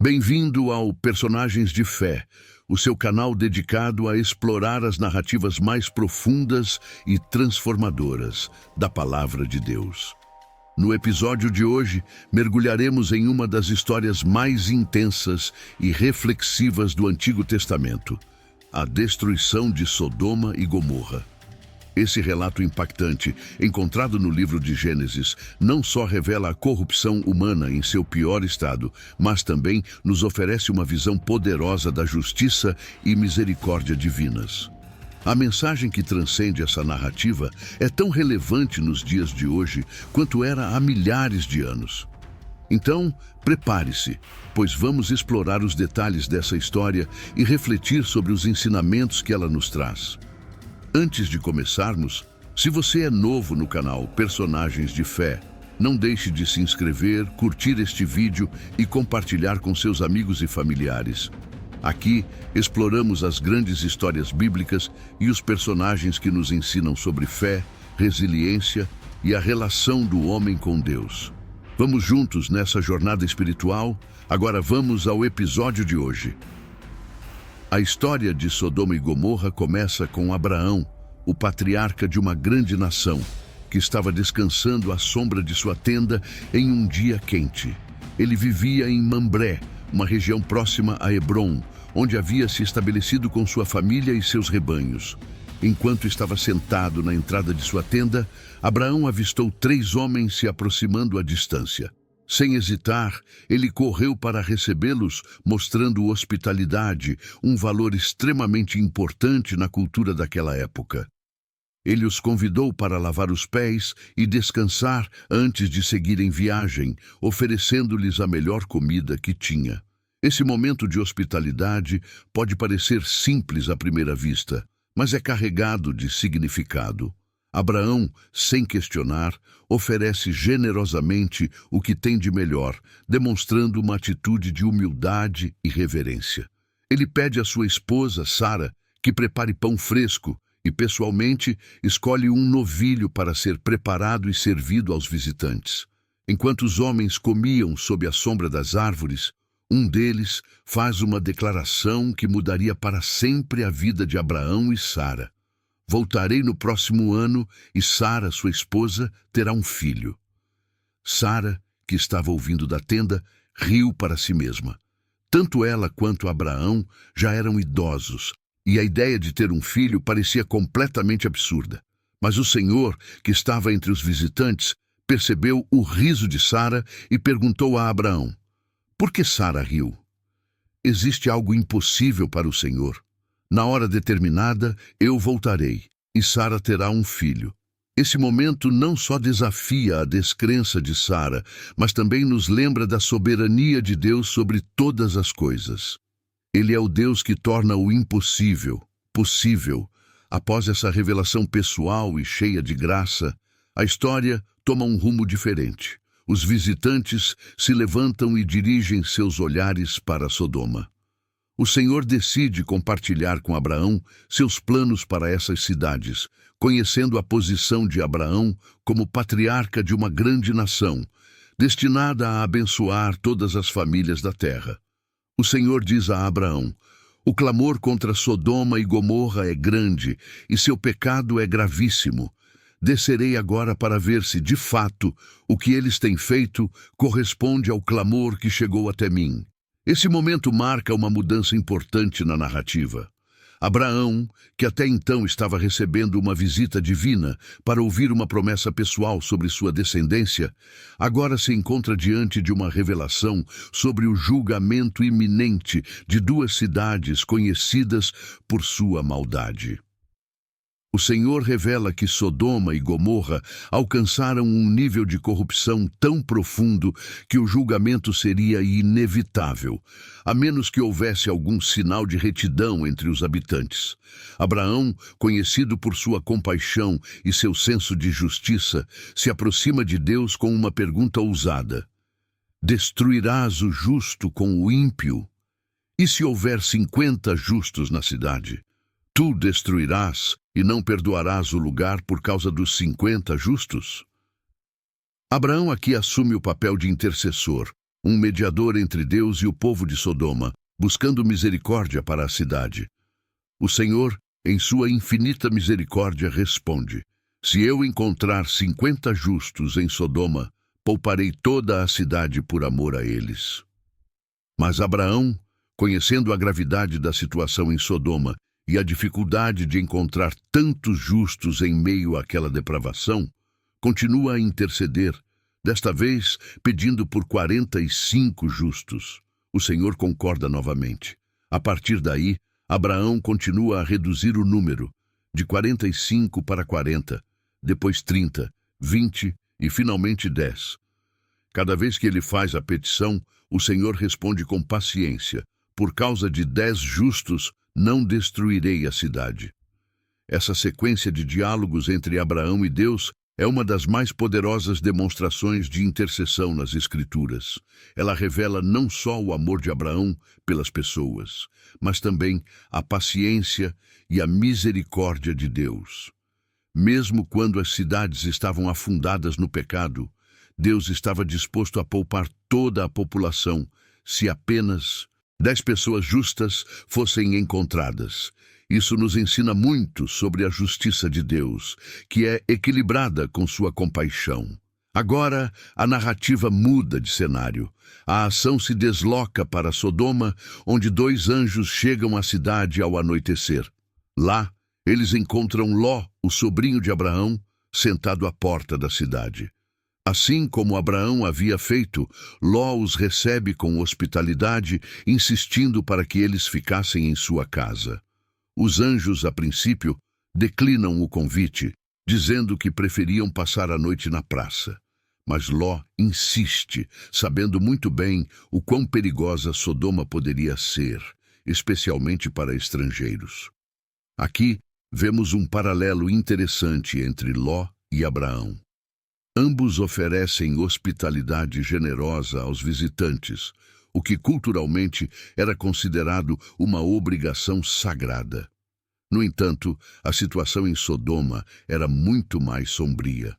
Bem-vindo ao Personagens de Fé, o seu canal dedicado a explorar as narrativas mais profundas e transformadoras da Palavra de Deus. No episódio de hoje, mergulharemos em uma das histórias mais intensas e reflexivas do Antigo Testamento, a destruição de Sodoma e Gomorra. Esse relato impactante, encontrado no livro de Gênesis, não só revela a corrupção humana em seu pior estado, mas também nos oferece uma visão poderosa da justiça e misericórdia divinas. A mensagem que transcende essa narrativa é tão relevante nos dias de hoje quanto era há milhares de anos. Então, prepare-se, pois vamos explorar os detalhes dessa história e refletir sobre os ensinamentos que ela nos traz. Antes de começarmos, se você é novo no canal Personagens de Fé, não deixe de se inscrever, curtir este vídeo e compartilhar com seus amigos e familiares. Aqui, exploramos as grandes histórias bíblicas e os personagens que nos ensinam sobre fé, resiliência e a relação do homem com Deus. Vamos juntos nessa jornada espiritual? Agora vamos ao episódio de hoje. A história de Sodoma e Gomorra começa com Abraão, o patriarca de uma grande nação, que estava descansando à sombra de sua tenda em um dia quente. Ele vivia em Mambré, uma região próxima a Hebrom, onde havia se estabelecido com sua família e seus rebanhos. Enquanto estava sentado na entrada de sua tenda, Abraão avistou 3 homens se aproximando à distância. Sem hesitar, ele correu para recebê-los, mostrando hospitalidade, um valor extremamente importante na cultura daquela época. Ele os convidou para lavar os pés e descansar antes de seguirem viagem, oferecendo-lhes a melhor comida que tinha. Esse momento de hospitalidade pode parecer simples à primeira vista, mas é carregado de significado. Abraão, sem questionar, oferece generosamente o que tem de melhor, demonstrando uma atitude de humildade e reverência. Ele pede à sua esposa, Sara, que prepare pão fresco e, pessoalmente, escolhe um novilho para ser preparado e servido aos visitantes. Enquanto os homens comiam sob a sombra das árvores, um deles faz uma declaração que mudaria para sempre a vida de Abraão e Sara. Voltarei no próximo ano e Sara, sua esposa, terá um filho. Sara, que estava ouvindo da tenda, riu para si mesma. Tanto ela quanto Abraão já eram idosos, e a ideia de ter um filho parecia completamente absurda. Mas o Senhor, que estava entre os visitantes, percebeu o riso de Sara e perguntou a Abraão: por que Sara riu? Existe algo impossível para o Senhor. Na hora determinada, eu voltarei, e Sara terá um filho. Esse momento não só desafia a descrença de Sara, mas também nos lembra da soberania de Deus sobre todas as coisas. Ele é o Deus que torna o impossível possível. Após essa revelação pessoal e cheia de graça, a história toma um rumo diferente. Os visitantes se levantam e dirigem seus olhares para Sodoma. O Senhor decide compartilhar com Abraão seus planos para essas cidades, conhecendo a posição de Abraão como patriarca de uma grande nação, destinada a abençoar todas as famílias da terra. O Senhor diz a Abraão: o clamor contra Sodoma e Gomorra é grande e seu pecado é gravíssimo. Descerei agora para ver se, de fato, o que eles têm feito corresponde ao clamor que chegou até mim. Esse momento marca uma mudança importante na narrativa. Abraão, que até então estava recebendo uma visita divina para ouvir uma promessa pessoal sobre sua descendência, agora se encontra diante de uma revelação sobre o julgamento iminente de 2 cidades conhecidas por sua maldade. O Senhor revela que Sodoma e Gomorra alcançaram um nível de corrupção tão profundo que o julgamento seria inevitável, a menos que houvesse algum sinal de retidão entre os habitantes. Abraão, conhecido por sua compaixão e seu senso de justiça, se aproxima de Deus com uma pergunta ousada: destruirás o justo com o ímpio? E se houver 50 justos na cidade? Tu destruirás e não perdoarás o lugar por causa dos 50 justos? Abraão aqui assume o papel de intercessor, um mediador entre Deus e o povo de Sodoma, buscando misericórdia para a cidade. O Senhor, em sua infinita misericórdia, responde: se eu encontrar 50 justos em Sodoma, pouparei toda a cidade por amor a eles. Mas Abraão, conhecendo a gravidade da situação em Sodoma e a dificuldade de encontrar tantos justos em meio àquela depravação, continua a interceder, desta vez pedindo por 45 justos. O Senhor concorda novamente. A partir daí, Abraão continua a reduzir o número, de 45 para 40, depois 30, 20 e finalmente 10. Cada vez que ele faz a petição, o Senhor responde com paciência: por causa de 10 justos, não destruirei a cidade. Essa sequência de diálogos entre Abraão e Deus é uma das mais poderosas demonstrações de intercessão nas Escrituras. Ela revela não só o amor de Abraão pelas pessoas, mas também a paciência e a misericórdia de Deus. Mesmo quando as cidades estavam afundadas no pecado, Deus estava disposto a poupar toda a população se apenas 10 pessoas justas fossem encontradas. Isso nos ensina muito sobre a justiça de Deus, que é equilibrada com sua compaixão. Agora, a narrativa muda de cenário. A ação se desloca para Sodoma, onde 2 anjos chegam à cidade ao anoitecer. Lá, eles encontram Ló, o sobrinho de Abraão, sentado à porta da cidade. Assim como Abraão havia feito, Ló os recebe com hospitalidade, insistindo para que eles ficassem em sua casa. Os anjos, a princípio, declinam o convite, dizendo que preferiam passar a noite na praça. Mas Ló insiste, sabendo muito bem o quão perigosa Sodoma poderia ser, especialmente para estrangeiros. Aqui, vemos um paralelo interessante entre Ló e Abraão. Ambos oferecem hospitalidade generosa aos visitantes, o que culturalmente era considerado uma obrigação sagrada. No entanto, a situação em Sodoma era muito mais sombria.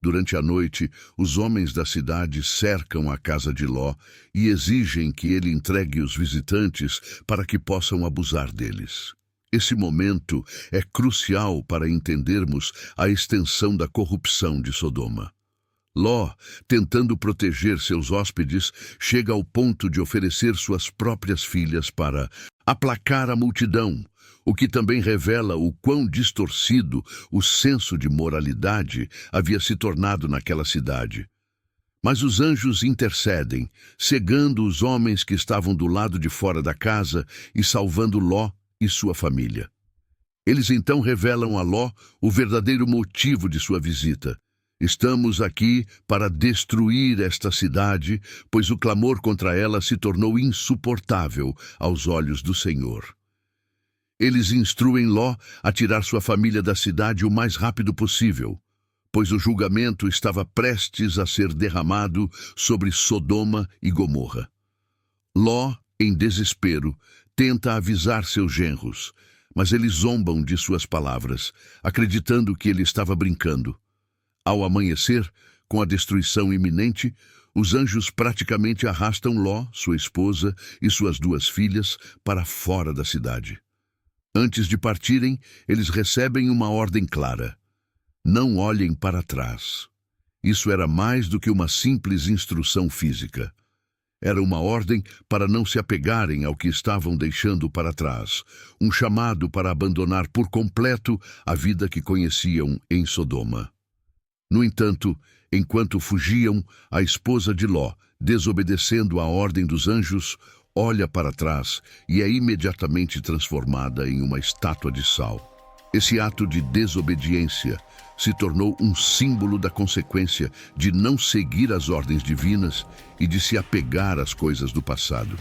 Durante a noite, os homens da cidade cercam a casa de Ló e exigem que ele entregue os visitantes para que possam abusar deles. Esse momento é crucial para entendermos a extensão da corrupção de Sodoma. Ló, tentando proteger seus hóspedes, chega ao ponto de oferecer suas próprias filhas para aplacar a multidão, o que também revela o quão distorcido o senso de moralidade havia se tornado naquela cidade. Mas os anjos intercedem, cegando os homens que estavam do lado de fora da casa e salvando Ló e sua família. Eles então revelam a Ló o verdadeiro motivo de sua visita. Estamos aqui para destruir esta cidade, pois o clamor contra ela se tornou insuportável aos olhos do Senhor. Eles instruem Ló a tirar sua família da cidade o mais rápido possível, pois o julgamento estava prestes a ser derramado sobre Sodoma e Gomorra. Ló, em desespero, tenta avisar seus genros, mas eles zombam de suas palavras, acreditando que ele estava brincando. Ao amanhecer, com a destruição iminente, os anjos praticamente arrastam Ló, sua esposa e suas 2 filhas para fora da cidade. Antes de partirem, eles recebem uma ordem clara: não olhem para trás. Isso era mais do que uma simples instrução física. Era uma ordem para não se apegarem ao que estavam deixando para trás, um chamado para abandonar por completo a vida que conheciam em Sodoma. No entanto, enquanto fugiam, a esposa de Ló, desobedecendo a ordem dos anjos, olha para trás e é imediatamente transformada em uma estátua de sal. Esse ato de desobediência se tornou um símbolo da consequência de não seguir as ordens divinas e de se apegar às coisas do passado.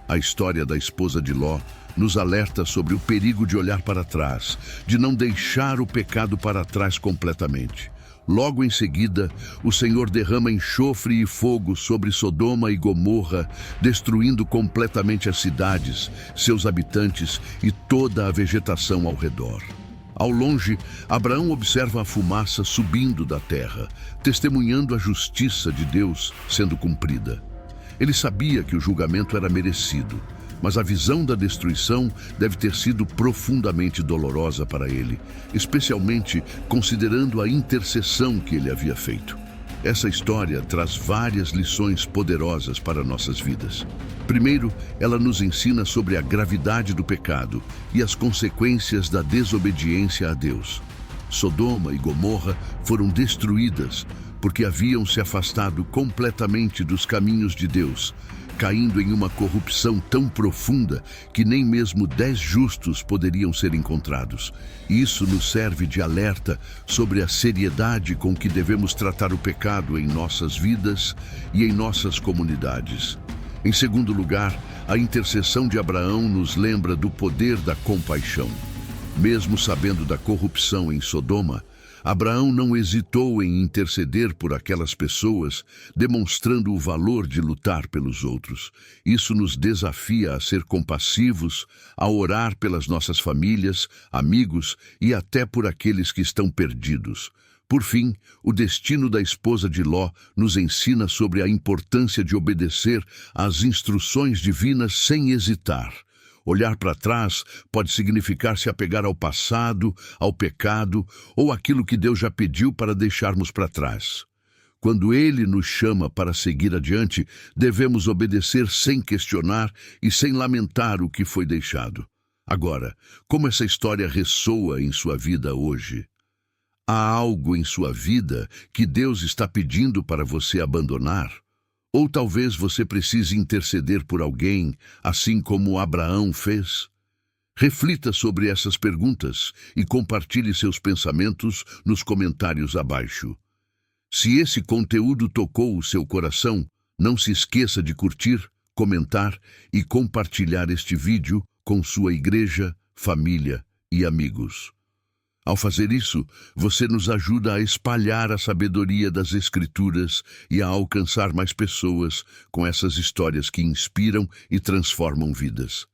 A história da esposa de Ló nos alerta sobre o perigo de olhar para trás, de não deixar o pecado para trás completamente. Logo em seguida, o Senhor derrama enxofre e fogo sobre Sodoma e Gomorra, destruindo completamente as cidades, seus habitantes e toda a vegetação ao redor. Ao longe, Abraão observa a fumaça subindo da terra, testemunhando a justiça de Deus sendo cumprida. Ele sabia que o julgamento era merecido, mas a visão da destruição deve ter sido profundamente dolorosa para ele, especialmente considerando a intercessão que ele havia feito. Essa história traz várias lições poderosas para nossas vidas. Primeiro, ela nos ensina sobre a gravidade do pecado e as consequências da desobediência a Deus. Sodoma e Gomorra foram destruídas porque haviam se afastado completamente dos caminhos de Deus, caindo em uma corrupção tão profunda que nem mesmo 10 justos poderiam ser encontrados. Isso nos serve de alerta sobre a seriedade com que devemos tratar o pecado em nossas vidas e em nossas comunidades. Em segundo lugar, a intercessão de Abraão nos lembra do poder da compaixão. Mesmo sabendo da corrupção em Sodoma, Abraão não hesitou em interceder por aquelas pessoas, demonstrando o valor de lutar pelos outros. Isso nos desafia a ser compassivos, a orar pelas nossas famílias, amigos e até por aqueles que estão perdidos. Por fim, o destino da esposa de Ló nos ensina sobre a importância de obedecer às instruções divinas sem hesitar. Olhar para trás pode significar se apegar ao passado, ao pecado ou àquilo que Deus já pediu para deixarmos para trás. Quando Ele nos chama para seguir adiante, devemos obedecer sem questionar e sem lamentar o que foi deixado. Agora, como essa história ressoa em sua vida hoje? Há algo em sua vida que Deus está pedindo para você abandonar? Ou talvez você precise interceder por alguém, assim como Abraão fez? Reflita sobre essas perguntas e compartilhe seus pensamentos nos comentários abaixo. Se esse conteúdo tocou o seu coração, não se esqueça de curtir, comentar e compartilhar este vídeo com sua igreja, família e amigos. Ao fazer isso, você nos ajuda a espalhar a sabedoria das Escrituras e a alcançar mais pessoas com essas histórias que inspiram e transformam vidas.